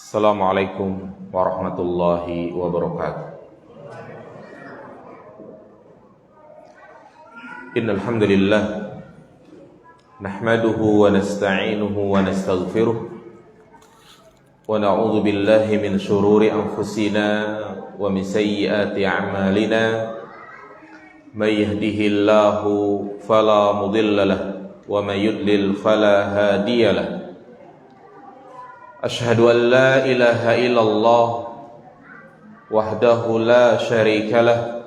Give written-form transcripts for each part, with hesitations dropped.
Assalamualaikum warahmatullahi wabarakatuh. Innal hamdalillah nahmaduhu wa nasta'inuhu wa nastaghfiruh wa na'udzu billahi min shururi anfusina wa min sayyiati a'malina. May yahdihillahu fala mudilla lahu wa may yudlil fala hadiya lahu. Asyhadu an la ilaha illallah wahdahu la syarika lah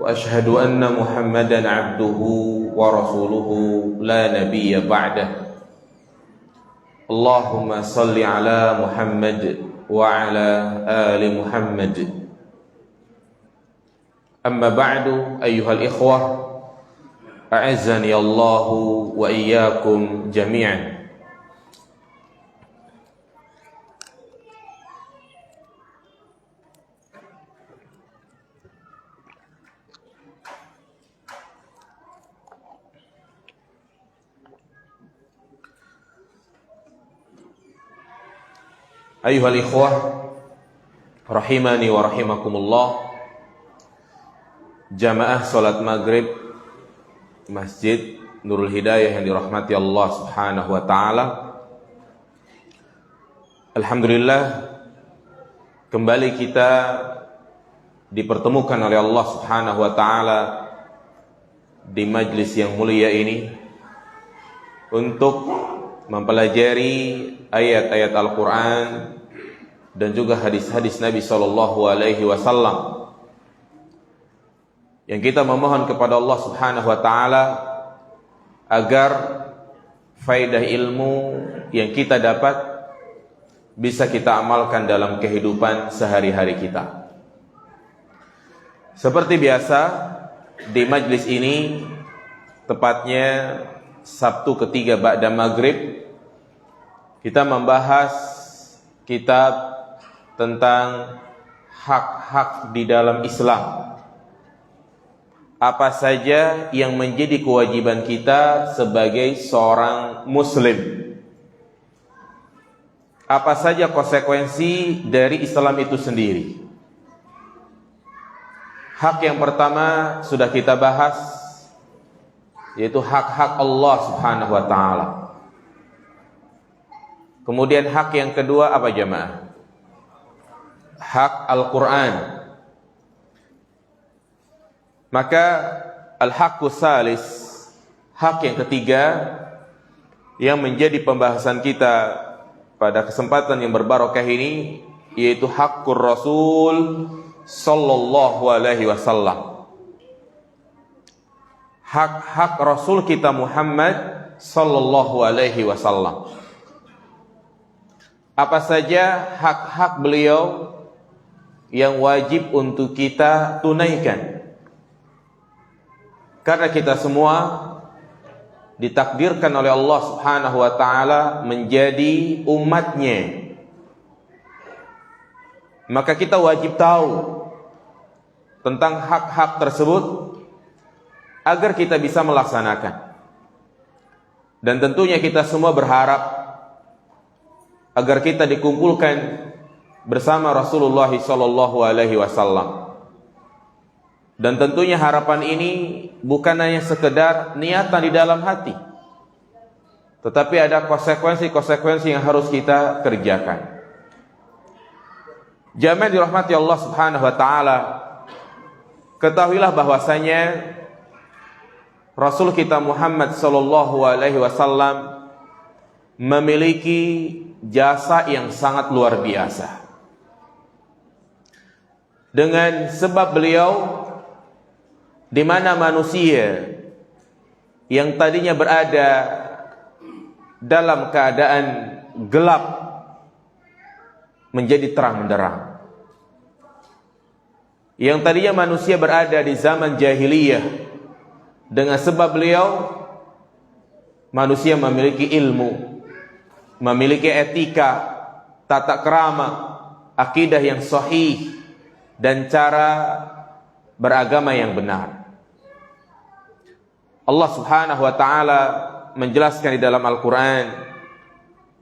wa asyhadu anna Muhammadan abduhu wa rasuluhu la nabiyya ba'dah. Allahumma salli ala Muhammad wa ala ali Muhammad. Amma ba'du, ayyuhal ikhwah, a'azzani Allahu wa iyyakum jami'an. Ayyuhal ikhwah rahimani wa rahimakumullah, jamaah salat maghrib Masjid Nurul Hidayah yang dirahmati Allah Subhanahu wa taala. Alhamdulillah, kembali kita dipertemukan oleh Allah Subhanahu wa taala di majlis yang mulia ini untuk mempelajari ayat-ayat Al-Quran dan juga hadis-hadis Nabi Sallallahu Alaihi Wasallam, yang kita memohon kepada Allah Subhanahu Wa Taala agar faedah ilmu yang kita dapat bisa kita amalkan dalam kehidupan sehari-hari kita. Seperti biasa, di majlis ini, tepatnya Sabtu ketiga ba'da maghrib, kita membahas kitab tentang hak-hak di dalam Islam. Apa saja yang menjadi kewajiban kita sebagai seorang muslim? Apa saja konsekuensi dari Islam itu sendiri? Hak yang pertama sudah kita bahas, yaitu hak-hak Allah Subhanahu wa taala. Kemudian hak yang kedua apa jemaah? Hak Al-Quran. Maka al-haqqus salis, hak yang ketiga yang menjadi pembahasan kita pada kesempatan yang berbarokah ini, yaitu haqqur Rasul sallallahu alaihi wasallam. Hak-hak Rasul kita Muhammad sallallahu alaihi wasallam. Apa saja hak-hak beliau yang wajib untuk kita tunaikan? Karena kita semua ditakdirkan oleh Allah Subhanahu wa taala menjadi umatnya. Maka kita wajib tahu tentang hak-hak tersebut agar kita bisa melaksanakan. Dan tentunya kita semua berharap agar kita dikumpulkan bersama Rasulullah sallallahu alaihi wasallam. Dan tentunya harapan ini bukan hanya sekedar niatan di dalam hati, tetapi ada konsekuensi-konsekuensi yang harus kita kerjakan. Jamaah dirahmati Allah Subhanahu wa taala, ketahuilah bahwasanya Rasul kita Muhammad sallallahu alaihi wasallam memiliki jasa yang sangat luar biasa. Dengan sebab beliau, di mana manusia yang tadinya berada dalam keadaan gelap menjadi terang benderang. Yang tadinya manusia berada di zaman jahiliyah, dengan sebab beliau, manusia memiliki ilmu, memiliki etika, tata krama, akidah yang sahih, dan cara beragama yang benar. Allah Subhanahu wa taala menjelaskan di dalam Al-Quran,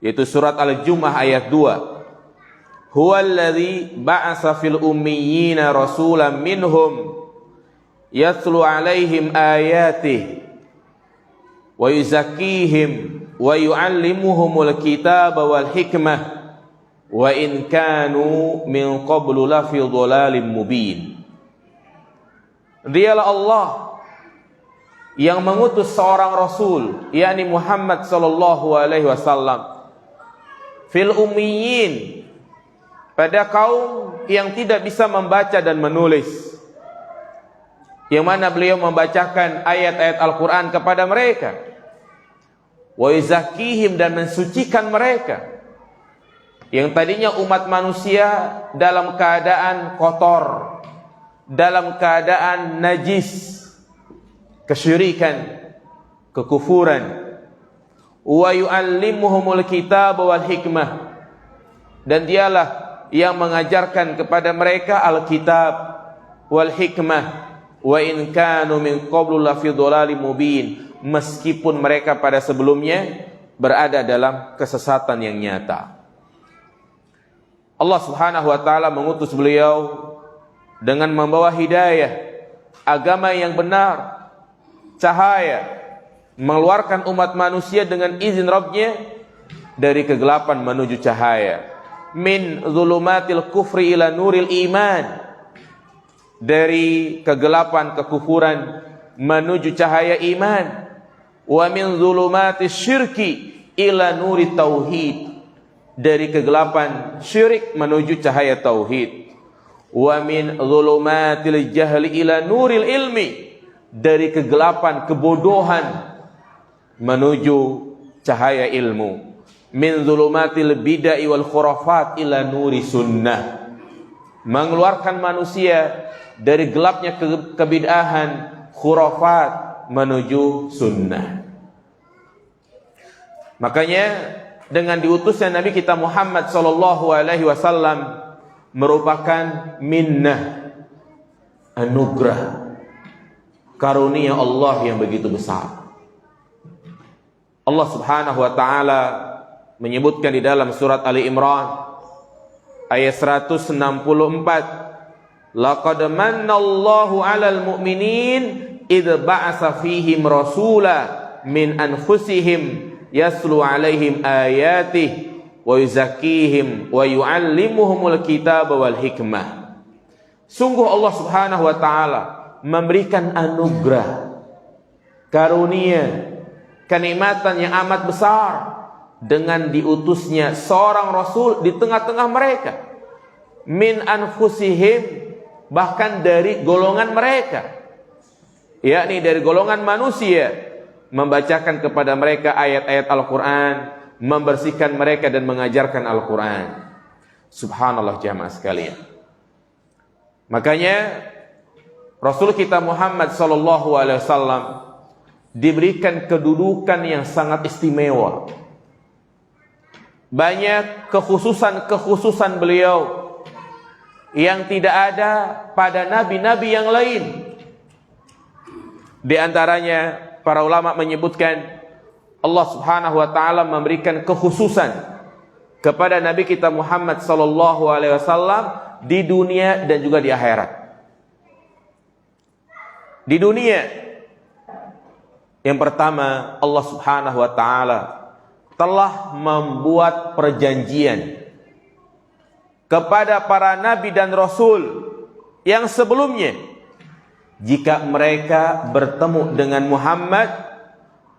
yaitu surat Al-Jumu'ah ayat 2, huwallazi ba'atsa fil ummiyina rasulan minhum yatlu 'alaihim ayatihi wa yuzakkihim wa yu'allimuhumul kitaba wal hikmah wa in kanu min qablu lafi dhalalin mubin. Dialah Allah yang mengutus seorang rasul, yakni Muhammad sallallahu alaihi wasallam, fil ummiyin, pada kaum yang tidak bisa membaca dan menulis, yang mana beliau membacakan ayat-ayat Al-Quran kepada mereka, wa yuzakkihim, dan mensucikan mereka, yang tadinya umat manusia dalam keadaan kotor, dalam keadaan najis, kesyirikan, kekufuran. Wa yu'allimuhumul kitab wal hikmah, dan dialah yang mengajarkan kepada mereka Alkitab wal hikmah. Wa in kanu min qablu lafi dhalalin mubin, meskipun mereka pada sebelumnya berada dalam kesesatan yang nyata. Allah Subhanahu wa taala mengutus beliau dengan membawa hidayah, agama yang benar, cahaya, mengeluarkan umat manusia dengan izin Rabbnya dari kegelapan menuju cahaya, min zulumatil kufri ila nuril iman, dari kegelapan kekufuran menuju cahaya iman, wa min zulumatis syirki ila nuri tauhid, dari kegelapan syirik menuju cahaya tauhid, wa min zulumatil jahli ila nuril ilmi, dari kegelapan kebodohan menuju cahaya ilmu, min zulumatil bid'ah wal khurafat ila nuri sunnah, mengeluarkan manusia dari gelapnya kebid'ahan, khurafat menuju sunnah. Makanya dengan diutusnya Nabi kita Muhammad sallallahu alaihi wasallam merupakan minnah, anugerah, karunia Allah yang begitu besar. Allah Subhanahu wa taala menyebutkan di dalam surat Ali Imran ayat 164, laqad mannallahu 'alal mu'minin idz ba'atsa fihim rasula min anfusihim yaslu 'alaihim ayatihi wa yuzakkihim wa yu'allimuhumul kitaba wal hikmah. Sungguh Allah Subhanahu wa taala memberikan anugerah, karunia, kenikmatan yang amat besar dengan diutusnya seorang rasul di tengah-tengah mereka, min anfusihim, bahkan dari golongan mereka, yakni dari golongan manusia, membacakan kepada mereka ayat-ayat Al-Quran, membersihkan mereka dan mengajarkan Al-Quran. Subhanallah jamaah sekalian. Makanya Rasul kita Muhammad sallallahu alaihi wasallam diberikan kedudukan yang sangat istimewa. Banyak kekhususan beliau yang tidak ada pada nabi-nabi yang lain. Di antaranya para ulama menyebutkan Allah Subhanahu wa taala memberikan kekhususan kepada Nabi kita Muhammad sallallahu alaihi wasallam di dunia dan juga di akhirat. Di dunia, yang pertama, Allah Subhanahu wa taala telah membuat perjanjian kepada para nabi dan rasul yang sebelumnya, jika mereka bertemu dengan Muhammad,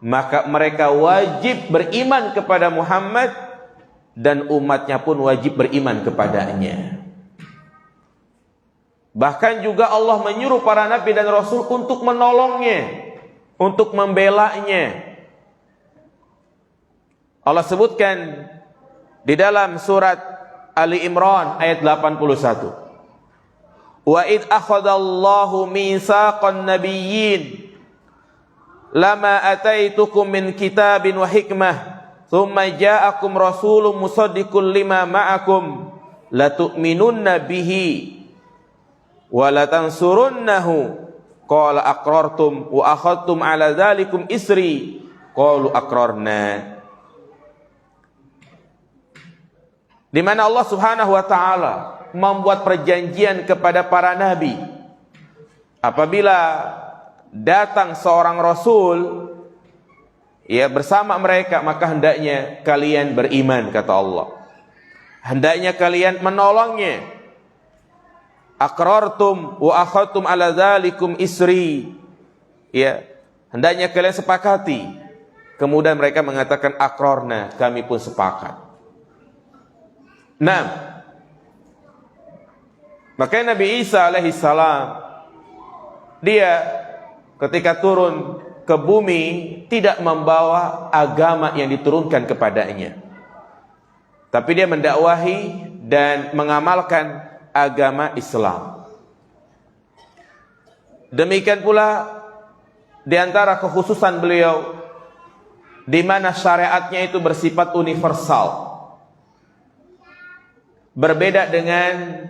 maka mereka wajib beriman kepada Muhammad dan umatnya pun wajib beriman kepadanya. Bahkan juga Allah menyuruh para nabi dan rasul untuk menolongnya, untuk membelanya. Allah sebutkan di dalam surat Ali Imran ayat 81. Wa id akhadallahu mitsaqan nabiyyin lama ataitukum min kitabin wa hikmah thumma ja'akum rasulun musaddiqun lima ma'akum latu'minunna bihi wa latansurunnahu qala aqrartum wa akhadtum ala dzalikum isri qalu aqrarna. di mana Allah Subhanahu wa taala membuat perjanjian kepada para nabi. Apabila datang seorang rasul ya bersama mereka, maka hendaknya kalian beriman, kata Allah. Hendaknya kalian menolongnya. Aqrartum wa akhadtum ala dzalikum isri. Ya, hendaknya kalian sepakati. Kemudian mereka mengatakan aqrarna, kami pun sepakat. Nah, makanya Nabi Isa alaihi salam dia ketika turun ke bumi tidak membawa agama yang diturunkan kepadanya, tapi dia mendakwahi dan mengamalkan agama Islam. Demikian pula di antara kekhususan beliau, di mana syariatnya itu bersifat universal, berbeda dengan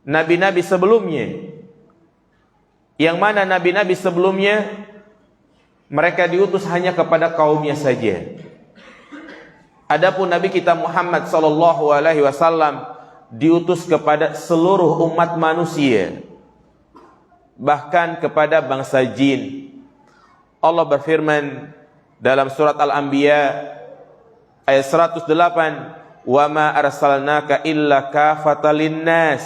nabi-nabi sebelumnya, yang mana nabi-nabi sebelumnya mereka diutus hanya kepada kaumnya saja. Adapun Nabi kita Muhammad sallallahu alaihi wasallam diutus kepada seluruh umat manusia, bahkan kepada bangsa jin. Allah berfirman dalam surat Al-Anbiya ayat 108, "Wa ma arsalnaka illa kafatan linnas."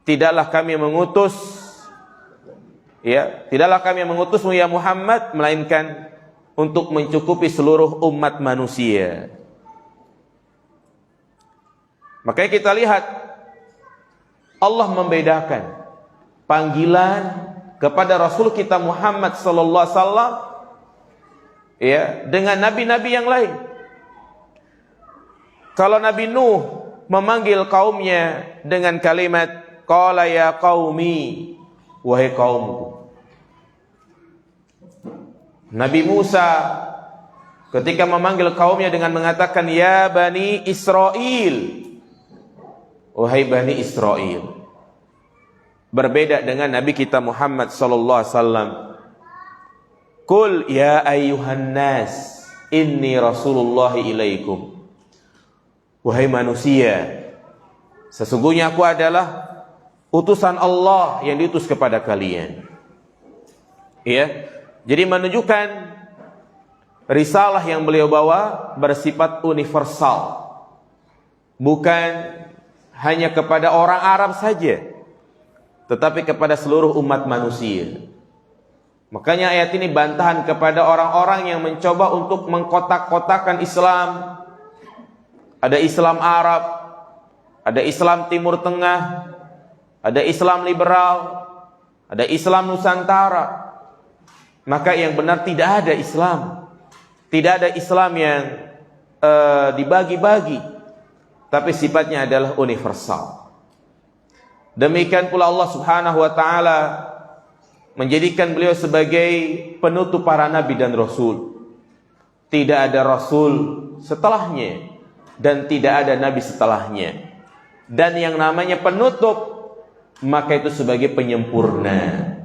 Tidaklah kami mengutus tidaklah kami mengutusmu ya Muhammad melainkan untuk mencukupi seluruh umat manusia. Makanya kita lihat Allah membedakan panggilan kepada Rasul kita Muhammad sallallahu alaihi wasallam dengan nabi-nabi yang lain. Kalau Nabi Nuh memanggil kaumnya dengan kalimat qala ya qaumi, wahai kaumku. Nabi Musa ketika memanggil kaumnya dengan mengatakan ya Bani Israel, wahai Bani Israel. Berbeda dengan Nabi kita Muhammad sallallahu alaihi wasallam. Qul ya ayyuhan nas inni Rasulullah ilaikum. Wahai manusia, sesungguhnya aku adalah utusan Allah yang diutus kepada kalian. Jadi menunjukkan risalah yang beliau bawa bersifat universal, bukan hanya kepada orang Arab saja, tetapi kepada seluruh umat manusia. Makanya ayat ini bantahan kepada orang-orang yang mencoba untuk mengkotak-kotakan Islam. Ada Islam Arab, ada Islam Timur Tengah, ada Islam liberal, ada Islam Nusantara. Maka yang benar tidak ada Islam. Tidak ada Islam yang dibagi-bagi, tapi sifatnya adalah universal. Demikian pula Allah Subhanahu wa taala menjadikan beliau sebagai penutup para nabi dan rasul. Tidak ada rasul setelahnya dan tidak ada nabi setelahnya. Dan yang namanya penutup, maka itu sebagai penyempurna.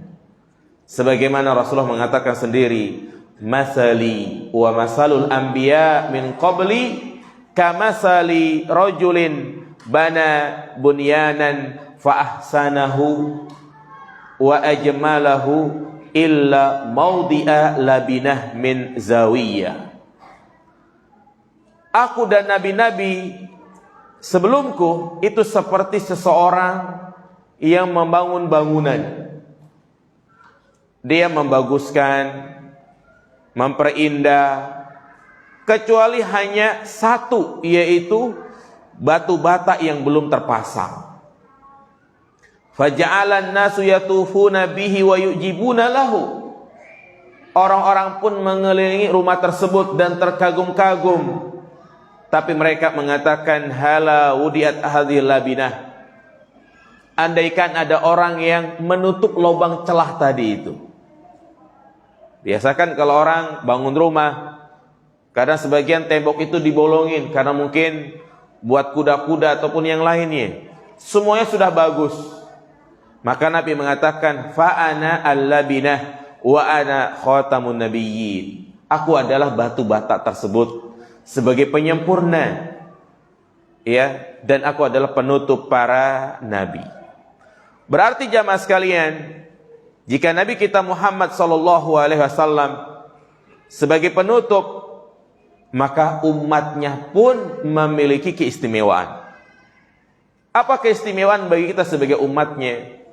Sebagaimana Rasulullah mengatakan sendiri, "Masali wa masalul anbiya min qabli kamasali rajulin bana bunyanan fa ahsanahu wa ajmalahu illa maudhi'a labinah min zawiyah." Aku dan nabi-nabi sebelumku itu seperti seseorang yang membangun bangunan. Dia membaguskan, memperindah, kecuali hanya satu, yaitu batu bata yang belum terpasang. Faja'alan nasu yatufuna bihi wa yujibuna lahu. Orang-orang pun mengelilingi rumah tersebut dan terkagum-kagum, tapi mereka mengatakan hala wudiat hadhil labinah. Andaikan ada orang yang menutup lubang celah tadi itu. Biasakan kalau orang bangun rumah, kadang sebagian tembok itu dibolongin karena mungkin buat kuda-kuda ataupun yang lainnya. Semuanya sudah bagus. Maka Nabi mengatakan fa ana al-labinah wa ana khatamun nabiyyin. Aku adalah batu bata tersebut sebagai penyempurna. ya, dan aku adalah penutup para nabi. Berarti jamaah sekalian, jika Nabi kita Muhammad sallallahu alaihi wasallam sebagai penutup, maka umatnya pun memiliki keistimewaan. Apa keistimewaan bagi kita sebagai umatnya?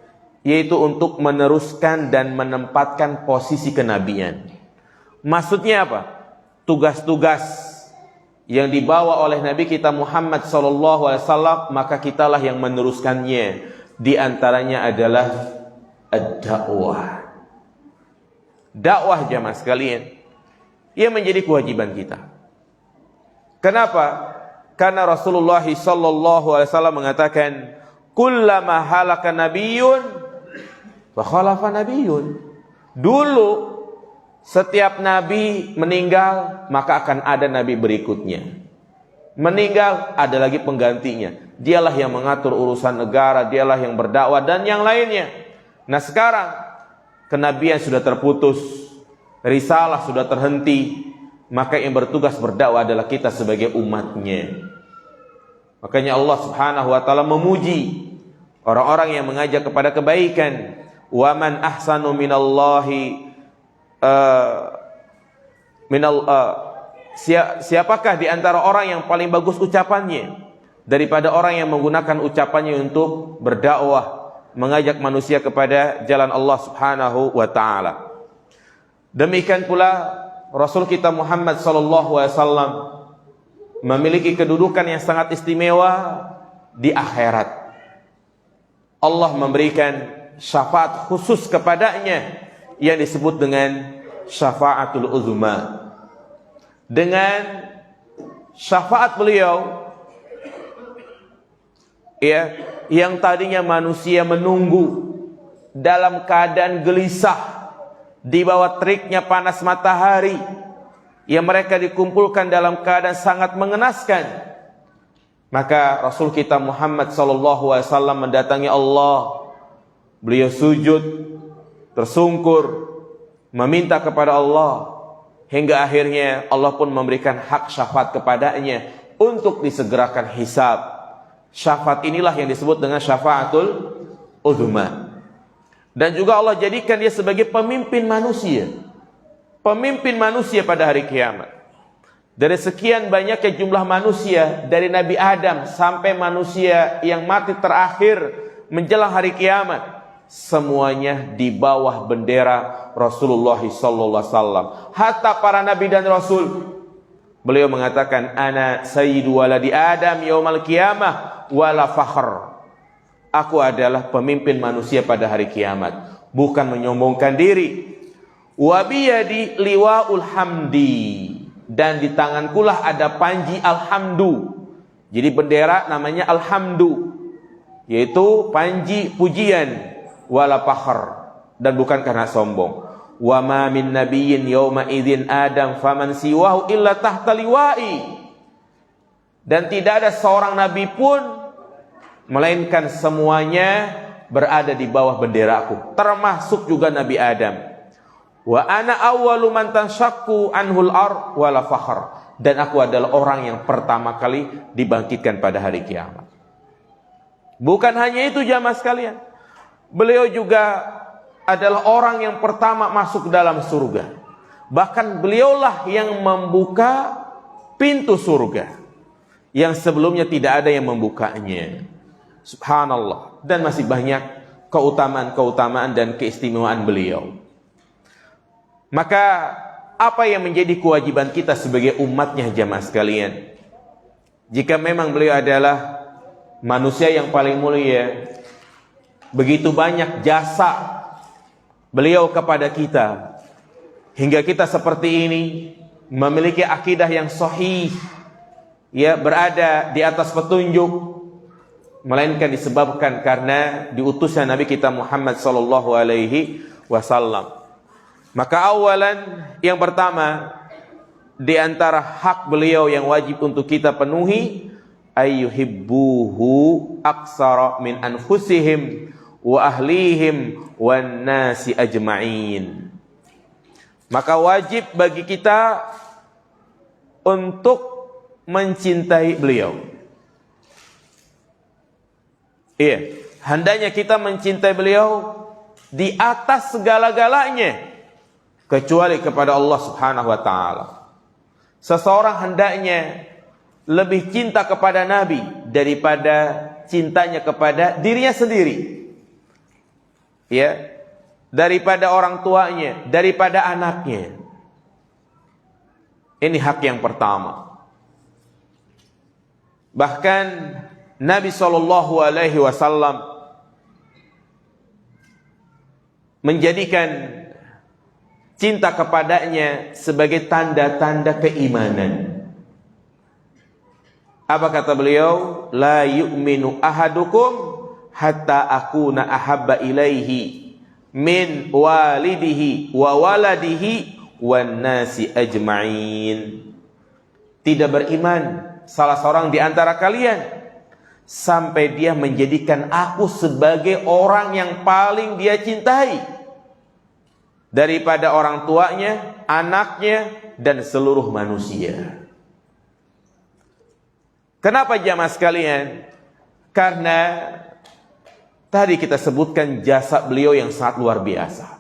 Yaitu untuk meneruskan dan menempatkan posisi kenabian. Maksudnya apa? Tugas-tugas yang dibawa oleh Nabi kita Muhammad sallallahu alaihi wasallam, maka kitalah yang meneruskannya. Di antaranya adalah ad-dakwah. Dakwah jamaah sekalian, ia menjadi kewajiban kita. Kenapa? Karena Rasulullah sallallahu alaihi wasallam mengatakan, "Kullama halaka nabiyyun fa khalafa nabiyyun." Dulu setiap nabi meninggal, maka akan ada nabi berikutnya. Meninggal, ada lagi penggantinya. Dialah yang mengatur urusan negara, dialah yang berdakwah dan yang lainnya. Nah sekarang kenabian sudah terputus, risalah sudah terhenti, maka yang bertugas berdakwah adalah kita sebagai umatnya. Makanya Allah Subhanahu wa taala memuji orang-orang yang mengajak kepada kebaikan. Wa man ahsanu minallahi siapakah di antara orang yang paling bagus ucapannya daripada orang yang menggunakan ucapannya untuk berdakwah, mengajak manusia kepada jalan Allah Subhanahu wa taala. Demikian pula Rasul kita Muhammad sallallahu alaihi wasallam memiliki kedudukan yang sangat istimewa di akhirat. Allah memberikan syafaat khusus kepadanya yang disebut dengan syafaatul uzma. Dengan syafaat beliau, ya, yang tadinya manusia menunggu dalam keadaan gelisah di bawah teriknya panas matahari, yang mereka dikumpulkan dalam keadaan sangat mengenaskan, maka Rasul kita Muhammad sallallahu alaihi wasallam mendatangi Allah. Beliau sujud, tersungkur, meminta kepada Allah, hingga akhirnya Allah pun memberikan hak syafaat kepadanya untuk disegerakan hisab. Syafaat inilah yang disebut dengan syafaatul uzma. Dan juga Allah jadikan dia sebagai pemimpin manusia. Pemimpin manusia pada hari kiamat. Dari sekian banyaknya jumlah manusia, dari Nabi Adam sampai manusia yang mati terakhir menjelang hari kiamat, semuanya di bawah bendera Rasulullah sallallahu alaihi wasallam. Hatta para nabi dan rasul, beliau mengatakan, "Ana sayyidu waladi Adam yaumal qiyamah wala fakhr." Aku adalah pemimpin manusia pada hari kiamat, bukan menyombongkan diri. Wa biyadi liwaul hamdi, dan di tangankulah ada panji alhamdu. Jadi bendera namanya alhamdu, yaitu panji pujian. Wala fakhr, dan bukan karena sombong. Wa ma min nabiyyin yauma idzin adam faman siwahu illa tahta liwa'i. Dan tidak ada seorang nabi pun melainkan semuanya berada di bawah benderaku, termasuk juga Nabi Adam. Wa ana awwalu man tanshaqqu anhul ard wala fakhr, dan aku adalah orang yang pertama kali dibangkitkan pada hari kiamat. Bukan hanya itu jamaah sekalian, beliau juga adalah orang yang pertama masuk dalam surga. Bahkan beliaulah yang membuka pintu surga yang sebelumnya tidak ada yang membukanya. Subhanallah. Dan masih banyak keutamaan-keutamaan dan keistimewaan beliau. Maka apa yang menjadi kewajiban kita sebagai umatnya jamaah sekalian? Jika memang beliau adalah manusia yang paling mulia, begitu banyak jasa beliau kepada kita, hingga kita seperti ini memiliki akidah yang sahih, ya, berada di atas petunjuk, melainkan disebabkan karena diutusnya Nabi kita Muhammad sallallahu alaihi wasallam. Maka awalan, yang pertama di antara hak beliau yang wajib untuk kita penuhi, ayyuhibbuhu aksara min anfusihim wa ahlihim wan nasi ajma'in. Maka wajib bagi kita untuk mencintai beliau. Iya, hendaknya kita mencintai beliau di atas segala-galanya kecuali kepada Allah Subhanahu wa taala. Seseorang hendaknya lebih cinta kepada Nabi daripada cintanya kepada dirinya sendiri. Ya, daripada orang tuanya, daripada anaknya. Ini hak yang pertama. Bahkan Nabi SAW menjadikan cinta kepadanya sebagai tanda-tanda keimanan. Apa kata beliau? La yu'minu ahadukum hatta akuna ahabba ilaihi min walidihi wa waladihi wan nasi ajma'in. Tidak beriman salah seorang di antara kalian sampai dia menjadikan aku sebagai orang yang paling dia cintai daripada orang tuanya, anaknya, dan seluruh manusia. Kenapa jamaah sekalian? Karena tadi kita sebutkan jasa beliau yang sangat luar biasa.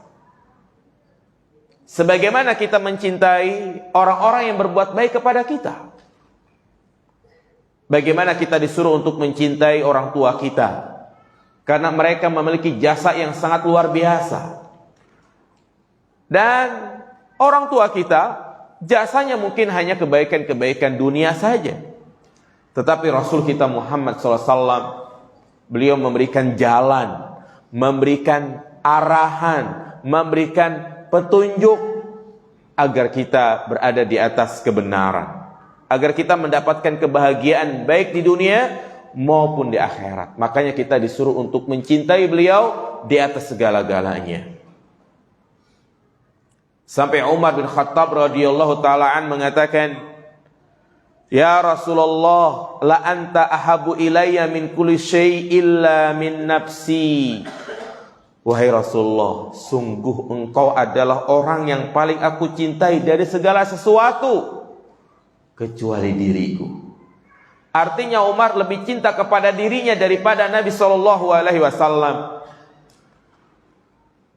Sebagaimana kita mencintai orang-orang yang berbuat baik kepada kita. Bagaimana kita disuruh untuk mencintai orang tua kita. Karena mereka memiliki jasa yang sangat luar biasa. Dan orang tua kita, jasanya mungkin hanya kebaikan-kebaikan dunia saja. Tetapi Rasul kita Muhammad SAW, beliau memberikan jalan, memberikan arahan, memberikan petunjuk agar kita berada di atas kebenaran, agar kita mendapatkan kebahagiaan baik di dunia maupun di akhirat. Makanya kita disuruh untuk mencintai beliau di atas segala-galanya. Sampai Umar bin Khattab radhiyallahu ta'ala mengatakan, ya Rasulullah, la anta ahabu ilayya min kulli syai' illa min nafsi. Wahai Rasulullah, sungguh engkau adalah orang yang paling aku cintai dari segala sesuatu kecuali diriku. Artinya Umar lebih cinta kepada dirinya daripada Nabi SAW.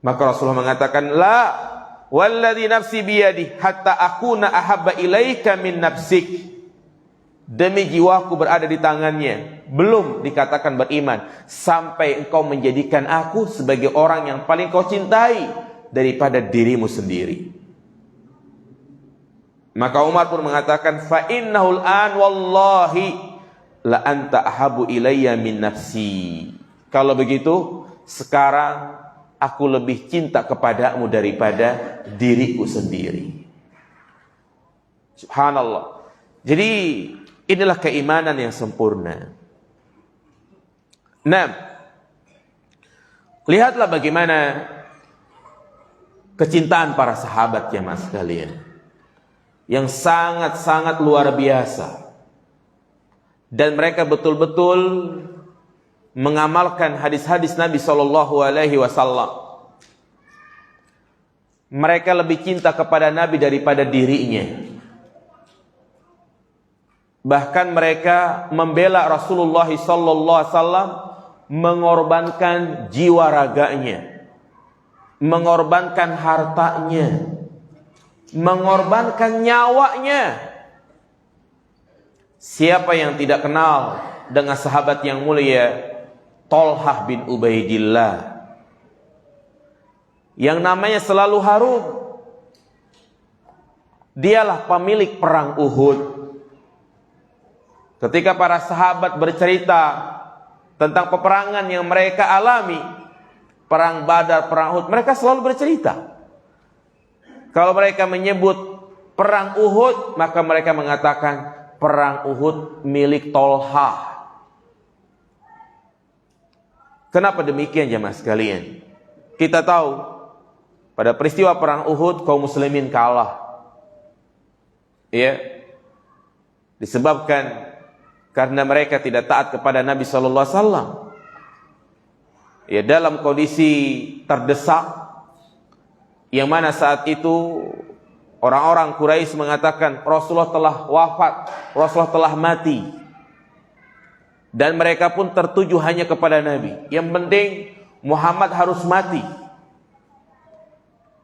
Maka Rasulullah mengatakan, la walladzi nafsi biyadi hatta akuna ahabba ilaika min nafsik. Demi jiwaku berada di tangannya, belum dikatakan beriman sampai engkau menjadikan aku sebagai orang yang paling kau cintai daripada dirimu sendiri. Maka Umar pun mengatakan, fa innahul an wallahi la anta ahabu ilayya min nafsi. Kalau begitu, sekarang aku lebih cinta kepadamu daripada diriku sendiri. Subhanallah. Jadi inilah keimanan yang sempurna. Nah, lihatlah bagaimana kecintaan para sahabat jemaah sekalian, yang sangat-sangat luar biasa. Dan mereka betul-betul mengamalkan hadis-hadis Nabi SAW. Mereka lebih cinta kepada Nabi daripada dirinya. Bahkan mereka membela Rasulullah SAW, mengorbankan jiwa raganya, mengorbankan hartanya, mengorbankan nyawanya. Siapa yang tidak kenal dengan sahabat yang mulia Thalhah bin Ubaidillah, yang namanya selalu harum? Dialah pemilik perang Uhud. Ketika para sahabat bercerita tentang peperangan yang mereka alami, perang Badar, perang Uhud, mereka selalu bercerita. Kalau mereka menyebut perang Uhud, maka mereka mengatakan perang Uhud milik Thalhah. Kenapa demikian jemaah sekalian? Kita tahu pada peristiwa perang Uhud kaum muslimin kalah. Ya. Disebabkan karena mereka tidak taat kepada Nabi sallallahu alaihi wasallam. Ya, dalam kondisi terdesak, yang mana saat itu orang-orang Quraisy mengatakan Rasulullah telah wafat, Rasulullah telah mati. Dan mereka pun tertuju hanya kepada Nabi. Yang penting Muhammad harus mati.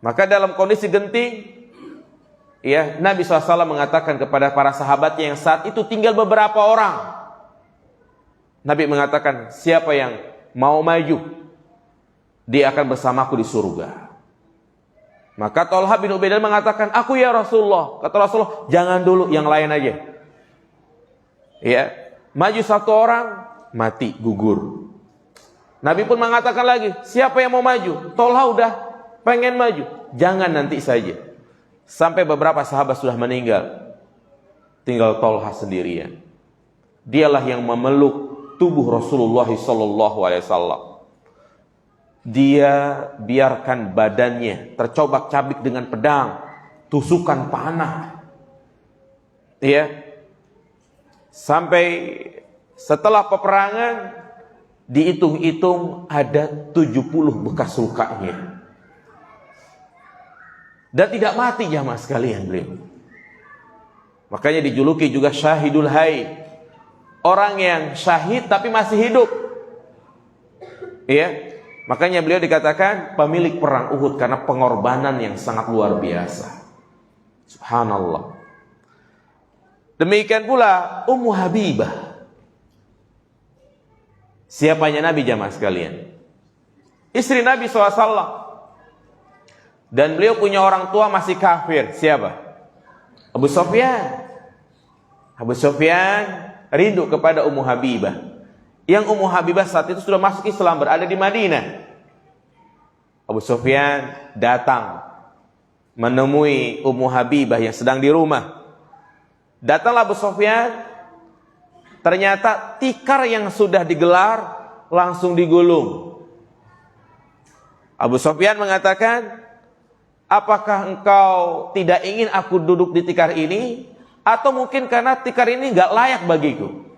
Maka dalam kondisi genting, ya, Nabi SAW mengatakan kepada para sahabatnya yang saat itu tinggal beberapa orang. Nabi mengatakan, siapa yang mau maju, dia akan bersamaku di surga. Maka Thalha bin Ubaidillah mengatakan, aku ya Rasulullah. Kata Rasulullah, jangan dulu, yang lain aja. Ya, maju satu orang, mati, gugur. Nabi pun mengatakan lagi, siapa yang mau maju? Thalha udah pengen maju, jangan nanti saja. Sampai beberapa sahabat sudah meninggal, tinggal Thalha sendirian. Dialah yang memeluk tubuh Rasulullah SAW. Dia biarkan badannya tercobak-cabik dengan pedang, tusukan panah. Ya. Sampai setelah peperangan dihitung-hitung ada 70 bekas lukanya. Dan tidak mati jamaah sekalian beliau. Makanya dijuluki juga Syahidul Hayy. Orang yang syahid tapi masih hidup. Ya. Makanya beliau dikatakan pemilik perang Uhud karena pengorbanan yang sangat luar biasa. Subhanallah. Demikian pula Ummu Habibah. Siapanya Nabi jamaah sekalian? Istri Nabi SAW. Dan beliau punya orang tua masih kafir. Siapa? Abu Sufyan. Abu Sufyan rindu kepada Ummu Habibah. Yang Ummu Habibah saat itu sudah masuk Islam, berada di Madinah. Abu Sufyan datang menemui Ummu Habibah yang sedang di rumah. Datanglah Abu Sufyan, ternyata tikar yang sudah digelar langsung digulung. Abu Sufyan mengatakan, apakah engkau tidak ingin aku duduk di tikar ini? Atau mungkin karena tikar ini gak layak bagiku?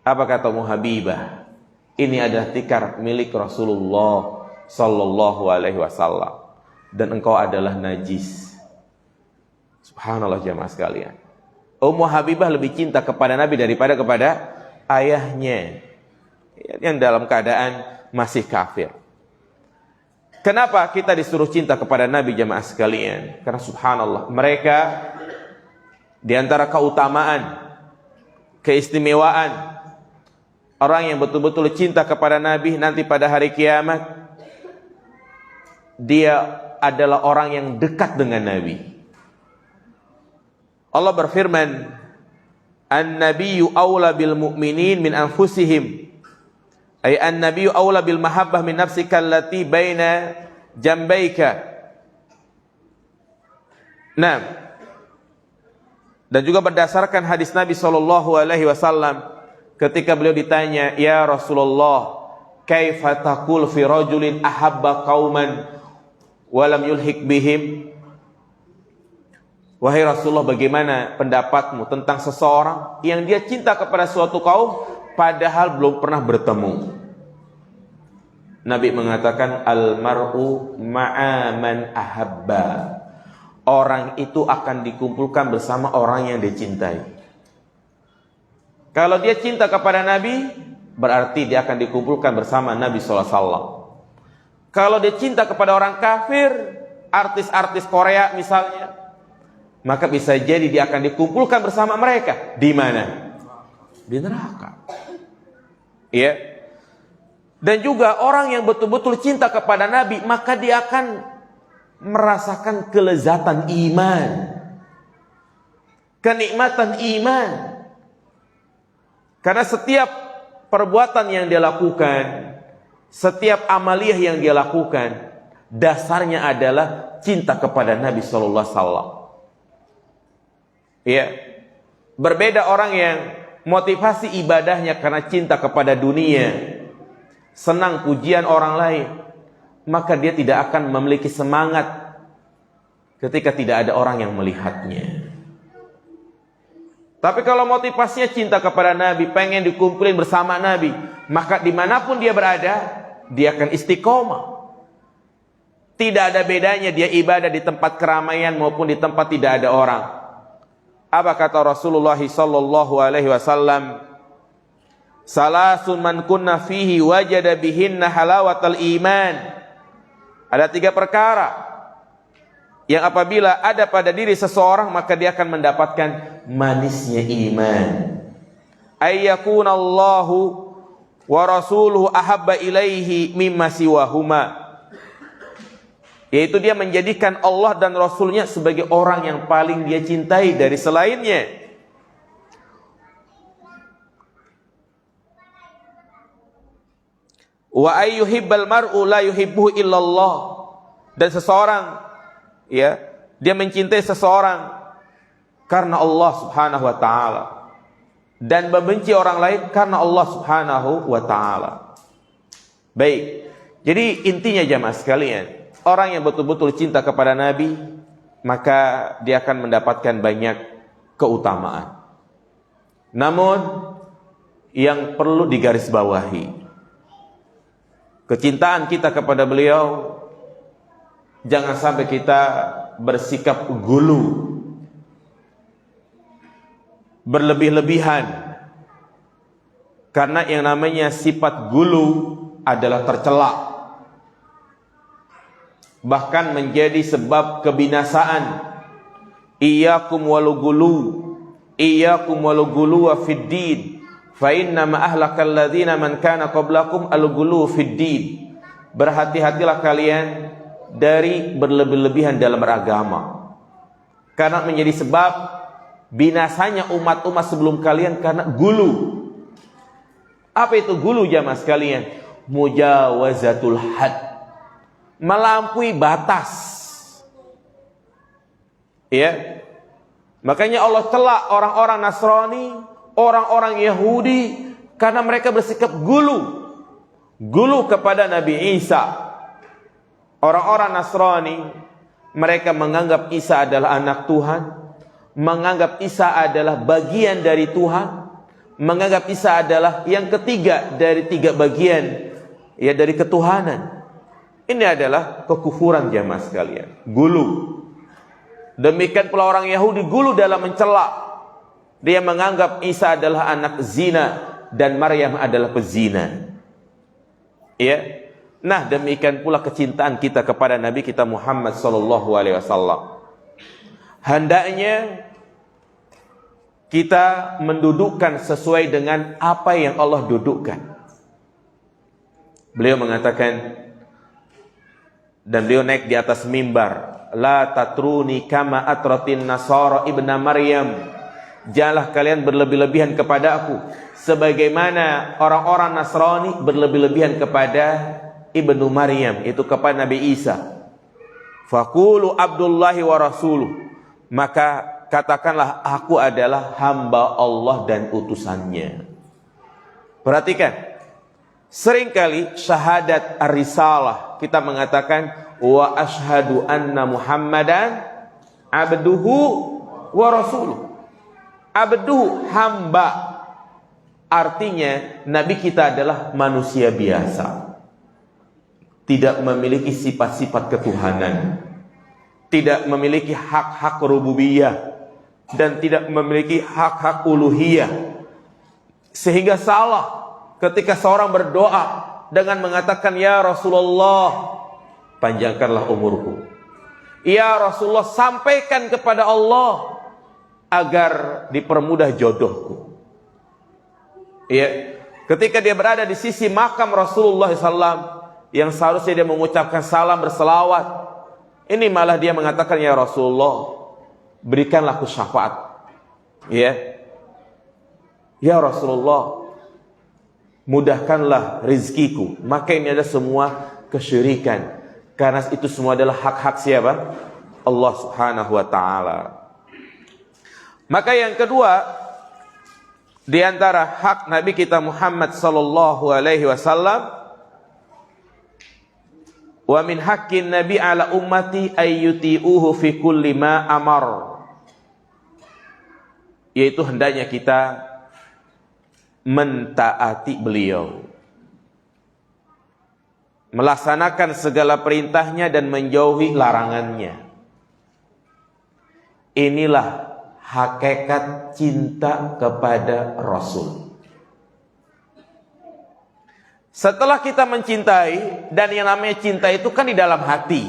Apa kata Ummu Habibah? Ini adalah tikar milik Rasulullah Sallallahu Alaihi Wasallam, dan engkau adalah najis. Subhanallah jamaah sekalian. Ummu Habibah lebih cinta kepada Nabi daripada kepada ayahnya yang dalam keadaan masih kafir. Kenapa kita disuruh cinta kepada Nabi jamaah sekalian? Karena subhanallah, mereka di antara keutamaan, keistimewaan orang yang betul-betul cinta kepada Nabi nanti pada hari kiamat, dia adalah orang yang dekat dengan Nabi. Allah berfirman, "An-nabiyyu aula bil mu'minin min anfusihim." Ay an-nabiyyu aula bil mahabbah min nafsika allati baina jambayka. Nah, dan juga berdasarkan hadis Nabi sallallahu alaihi wasallam ketika beliau ditanya, "Ya Rasulullah, kaifa taqul fi rajulin ahabba qauman wa lam yulhiq bihim?" Wahai Rasulullah, bagaimana pendapatmu tentang seseorang yang dia cinta kepada suatu kaum padahal belum pernah bertemu? Nabi mengatakan, al-mar'u ma'a man ahabba. Orang itu akan dikumpulkan bersama orang yang dia cintai. Kalau dia cinta kepada Nabi, berarti dia akan dikumpulkan bersama Nabi SAW. Kalau dia cinta kepada orang kafir, artis-artis Korea misalnya, maka bisa jadi dia akan dikumpulkan bersama mereka. Di mana? Di neraka. Ya. Dan juga orang yang betul-betul cinta kepada Nabi, maka dia akan merasakan kelezatan iman, kenikmatan iman. Karena setiap perbuatan yang dia lakukan, setiap amaliyah yang dia lakukan, dasarnya adalah cinta kepada Nabi sallallahu alaihi wasallam. Ya, berbeda orang yang motivasi ibadahnya karena cinta kepada dunia, senang pujian orang lain, maka dia tidak akan memiliki semangat ketika tidak ada orang yang melihatnya. Tapi kalau motivasinya cinta kepada Nabi, pengen dikumpulin bersama Nabi, maka dimanapun dia berada, dia akan istiqomah. Tidak ada bedanya dia ibadah di tempat keramaian maupun di tempat tidak ada orang. Apa kata Rasulullah sallallahu alaihi wasallam? Salasun man kunna fihi wajada bihinna halawatal iman. Ada 3 perkara yang apabila ada pada diri seseorang maka dia akan mendapatkan manisnya iman. Ayyakunallahu wa rasuluhu ahabba ilaihi mimma siwahuma. Yaitu dia menjadikan Allah dan Rasulnya sebagai orang yang paling dia cintai dari selainnya. Wa ayyuhibbal mar'u la yuhibbuhu illallah. Dan seseorang, ya, dia mencintai seseorang karena Allah Subhanahu wa taala, dan membenci orang lain karena Allah Subhanahu wa taala. Baik. Jadi intinya jamaah sekalian, orang yang betul-betul cinta kepada Nabi, maka dia akan mendapatkan banyak keutamaan. Namun yang perlu digarisbawahi, kecintaan kita kepada beliau jangan sampai kita bersikap gulu, berlebih-lebihan. Karena yang namanya sifat gulu adalah tercela, bahkan menjadi sebab kebinasaan. Iyyakum walugulu, iyyakum walugulu wa fiddin, fa inna ma ahlakal ladzina man kana qablakum alugulu fiddin. Berhati-hatilah kalian dari berlebih-lebihan dalam beragama, karena menjadi sebab binasanya umat-umat sebelum kalian karena gulu. Apa itu gulu jamaah sekalian? Mujawazatul had, melampaui batas. Ya, makanya Allah celak orang-orang Nasrani, orang-orang Yahudi, karena mereka bersikap gulu kepada Nabi Isa. Orang-orang Nasrani, mereka menganggap Isa adalah anak Tuhan, menganggap Isa adalah bagian dari Tuhan, menganggap Isa adalah yang ketiga dari 3 bagian, ya, dari ketuhanan. Ini adalah kekufuran jamaah sekalian, gulu. Demikian pula orang Yahudi gulu dalam mencela. Dia menganggap Isa adalah anak zina dan Maryam adalah pezina. Ya. Nah, demikian pula kecintaan kita kepada Nabi kita Muhammad sallallahu alaihi wasallam. Hendaknya kita mendudukkan sesuai dengan apa yang Allah dudukkan. Beliau mengatakan, dan beliau naik di atas mimbar, la tatruni kama atratin nasara ibna Maryam. Janganlah kalian berlebih-lebihan kepada aku sebagaimana orang-orang Nasrani berlebih-lebihan kepada ibnu Maryam, itu kepada Nabi Isa. Faqulu Abdullahi wa rasuluh, maka katakanlah aku adalah hamba Allah dan utusannya. Perhatikan, seringkali syahadat ar-risalah kita mengatakan wa ashhadu anna Muhammadan abduhu wa rasuluh. Abduhu, hamba, artinya Nabi kita adalah manusia biasa, tidak memiliki sifat-sifat ketuhanan, tidak memiliki hak-hak rububiyah, dan tidak memiliki hak-hak uluhiyah. Sehingga salah ketika seorang berdoa dengan mengatakan, ya Rasulullah, panjangkanlah umurku. Ya Rasulullah, sampaikan kepada Allah agar dipermudah jodohku. Ya, ketika dia berada di sisi makam Rasulullah SAW, yang seharusnya dia mengucapkan salam berselawat, ini malah dia mengatakan, ya Rasulullah, berikanlah aku syafaat. Ya Rasulullah, mudahkanlah rizkiku. Maka ini adalah semua kesyirikan, karena itu semua adalah hak-hak siapa? Allah Subhanahu wa ta'ala. Maka yang kedua, di antara hak Nabi kita Muhammad sallallahu alaihi wasallam, wa min haqqin nabi ala ummati ayyuti'uhu fi kulli ma amar, yaitu hendaknya kita mentaati beliau, melaksanakan segala perintahnya dan menjauhi larangannya. Inilah hakikat cinta kepada Rasul. Setelah kita mencintai, dan yang namanya cinta itu kan di dalam hati.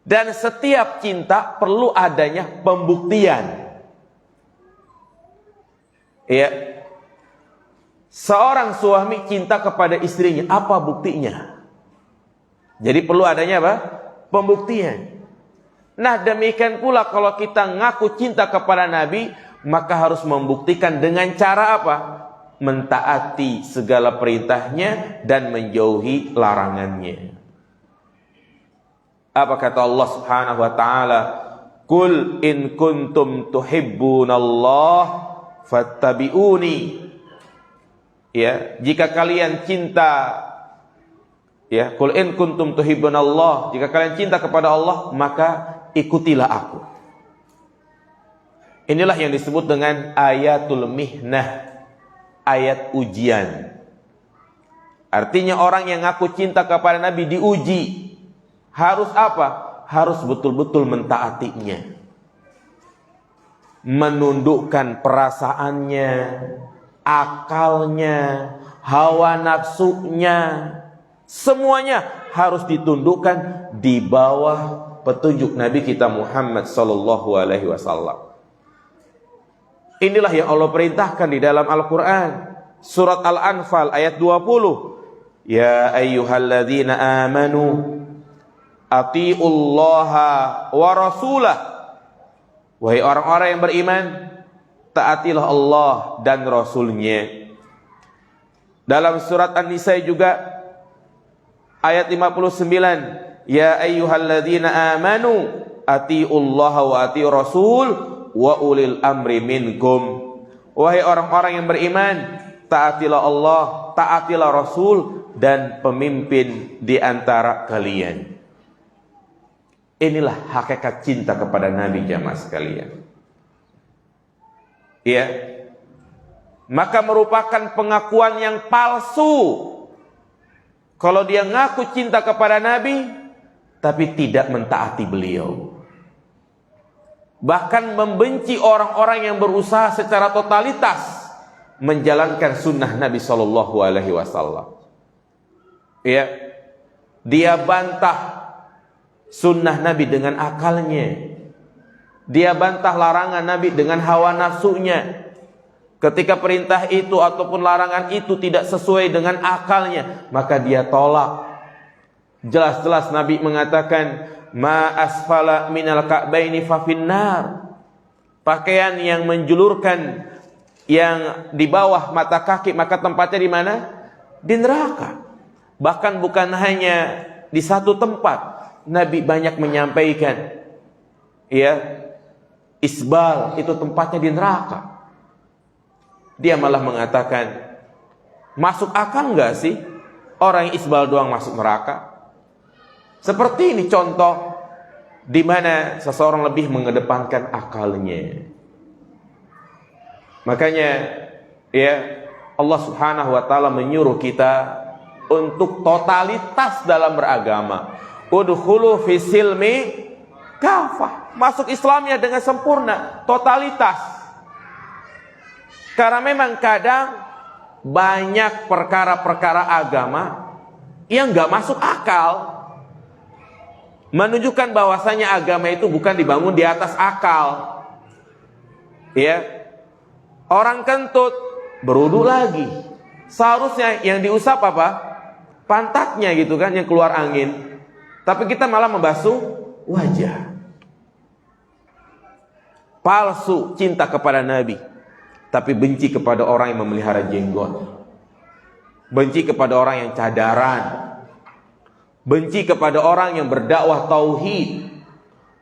Dan setiap cinta perlu adanya pembuktian. Ya. Seorang suami cinta kepada istrinya, apa buktinya? Jadi perlu adanya apa? Pembuktian. Nah, demikian pula kalau kita ngaku cinta kepada Nabi, maka harus membuktikan dengan cara apa? Mentaati segala perintahnya dan menjauhi larangannya. Apa kata Allah Subhanahu wa taala? Qul in kuntum tuhibbunallah fattabi'uni. Ya, jika kalian cinta, ya, qul in kuntum tuhibbunallah, jika kalian cinta kepada Allah, maka ikutilah aku. Inilah yang disebut dengan ayatul mihnah, ayat ujian. Artinya orang yang ngaku cinta kepada Nabi diuji. Harus apa? Harus betul-betul mentaatinya. Menundukkan perasaannya, akalnya, hawa nafsunya, semuanya harus ditundukkan di bawah petunjuk Nabi kita Muhammad sallallahu alaihi wasallam. Inilah yang Allah perintahkan di dalam Al-Quran. Surat Al-Anfal ayat 20. Ya ayyuhalladzina amanu atiullaha wa rasulah. Wahai orang-orang yang beriman, taatilah Allah dan Rasulnya. Dalam surat An-Nisa juga ayat 59. Ya ayyuhalladzina amanu atiullaha wa atiur rasul wa ulil amri minkum. Wahai orang-orang yang beriman, taatilah Allah, taatilah Rasul dan pemimpin di antara kalian. Inilah hakikat cinta kepada Nabi jamaah sekalian. Ya. Maka merupakan pengakuan yang palsu kalau dia ngaku cinta kepada Nabi tapi tidak mentaati beliau. Bahkan membenci orang-orang yang berusaha secara totalitas menjalankan sunnah Nabi Shallallahu Alaihi Wasallam. Ya, dia bantah sunnah Nabi dengan akalnya. Dia bantah larangan Nabi dengan hawa nafsunya. Ketika perintah itu ataupun larangan itu tidak sesuai dengan akalnya, maka dia tolak. Jelas-jelas Nabi mengatakan, ma asfala minal ka'baini fa finnar. Pakaian yang menjulurkan yang di bawah mata kaki, maka tempatnya di mana? Di neraka. Bahkan bukan hanya di satu tempat, Nabi banyak menyampaikan, ya, isbal itu tempatnya di neraka. Dia malah mengatakan, masuk akal enggak sih orang yang isbal doang masuk neraka? Seperti ini contoh di mana seseorang lebih mengedepankan akalnya. Makanya ya Allah Subhanahu wa taala menyuruh kita untuk totalitas dalam beragama. Udkhulu fisilmi kafah. Masuk Islamnya dengan sempurna, totalitas. Karena memang kadang banyak perkara-perkara agama yang enggak masuk akal. Menunjukkan bahwasanya agama itu bukan dibangun di atas akal. Ya. Orang kentut berwudu lagi. Seharusnya yang diusap apa? Pantatnya gitu kan, yang keluar angin. Tapi kita malah membasuh wajah. Palsu cinta kepada Nabi, tapi benci kepada orang yang memelihara jenggot. Benci kepada orang yang cadaran. Benci kepada orang yang berdakwah tauhid.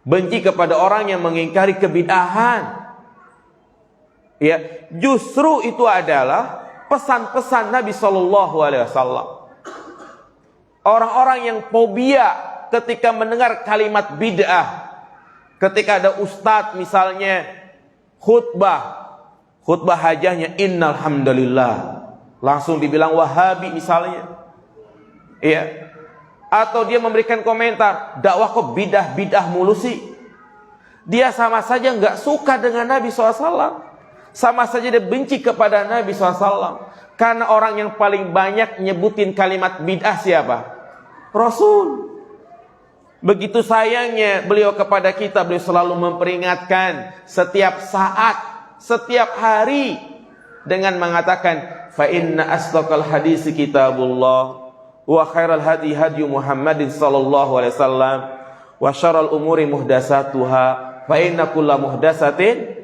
Benci kepada orang yang mengingkari kebid'ahan. Ya, justru itu adalah pesan-pesan Nabi Shallallahu Alaihi Wasallam. Orang-orang yang fobia ketika mendengar kalimat bid'ah, ketika ada ustadz misalnya khutbah hajahnya innal hamdalillah, langsung dibilang Wahabi misalnya, ya. Atau dia memberikan komentar, dakwah kok bidah mulu sih. Dia sama saja nggak suka dengan Nabi SAW. Sama saja dia benci kepada Nabi SAW. Karena orang yang paling banyak nyebutin kalimat bid'ah siapa? Rasul. Begitu sayangnya beliau kepada kita, beliau selalu memperingatkan setiap saat, setiap hari dengan mengatakan, fa inna asdaqal hadis kitabullah wa khairal hadi hadi Muhammadin sallallahu alaihi wasallam wa syarrul umuri muhdatsatuha fa inna kulla muhdatsatin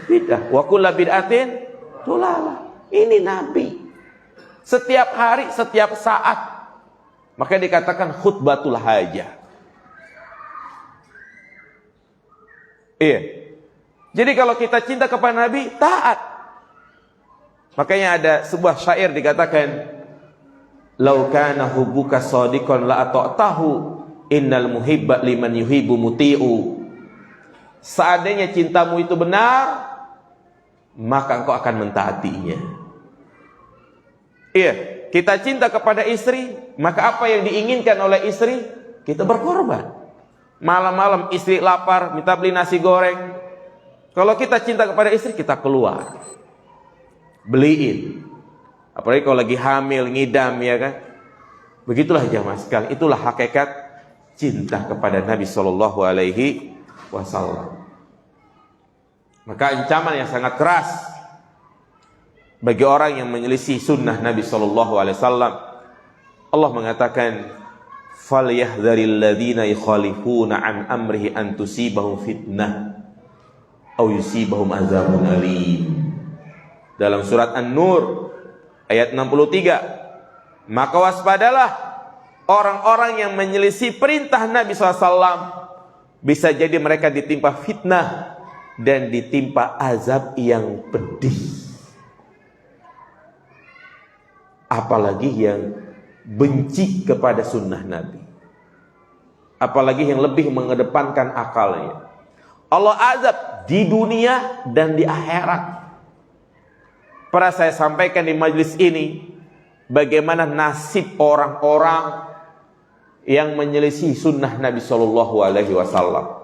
bid'ah wa kulla bid'atin dolalah. Ini Nabi. Setiap hari, setiap saat. Maka dikatakan khutbatul hajah. Iya. Jadi kalau kita cinta kepada Nabi, taat. Makanya ada sebuah syair dikatakan, "Lau kana hubbuka shadiqan la ata'tahu, innal muhibba liman yuhibbu muti'u." Seandainya cintamu itu benar, maka engkau akan mentaatinya. Iya, kita cinta kepada istri, maka apa yang diinginkan oleh istri, kita berkorban. Malam-malam istri lapar, minta beli nasi goreng. Kalau kita cinta kepada istri, kita keluar, beliin. Apalagi kalau lagi hamil, ngidam, ya kan. Begitulah jamaah sekalian, itulah hakikat cinta kepada Nabi Shallallahu Alaihi Wasallam. Maka ancaman yang sangat keras bagi orang yang menyelisih sunnah Nabi Shallallahu Alaihi Wasallam. Allah mengatakan, "Falyahdharil ladzina yukhalifuna an amrihi an tusibahum fitnah aw yusibahum adzabun alim." Dalam surat An-Nur ayat 63, maka waspadalah orang-orang yang menyelisih perintah Nabi SAW, bisa jadi mereka ditimpa fitnah dan ditimpa azab yang pedih. Apalagi yang benci kepada sunnah Nabi, apalagi yang lebih mengedepankan akalnya. Allah azab di dunia dan di akhirat. Pernah saya sampaikan di majelis ini bagaimana nasib orang-orang yang menyelisih sunnah Nabi Shallallahu Alaihi Wasallam.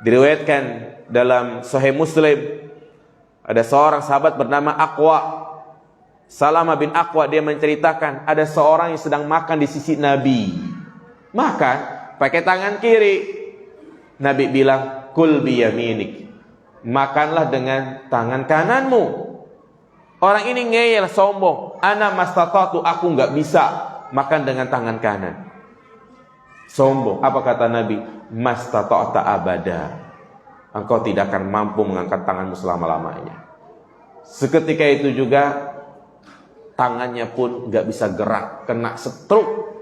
Diriwayatkan dalam Sahih Muslim, ada seorang sahabat bernama Aqwa, Salamah bin Aqwa, dia menceritakan ada seorang yang sedang makan di sisi Nabi. Makan pakai tangan kiri. Nabi bilang, kul biyaminik, makanlah dengan tangan kananmu. Orang ini ngeyel, sombong. Ana mastatatu, aku nggak bisa makan dengan tangan kanan. Sombong. Apa kata Nabi? Mastata'ta abada, engkau tidak akan mampu mengangkat tanganmu selama-lamanya. Seketika itu juga tangannya pun nggak bisa gerak, kena stroke.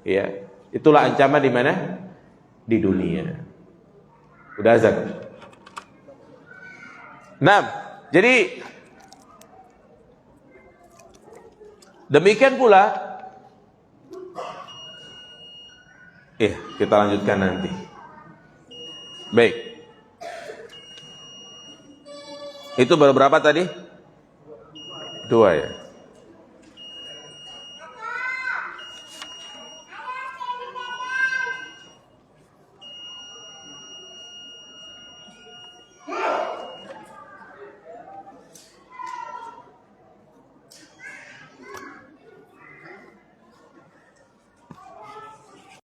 Ya, itulah ancaman di mana? Di dunia. Udah azan. Nah, jadi demikian pula. Kita lanjutkan nanti. Baik. Itu baru berapa tadi? 2 ya.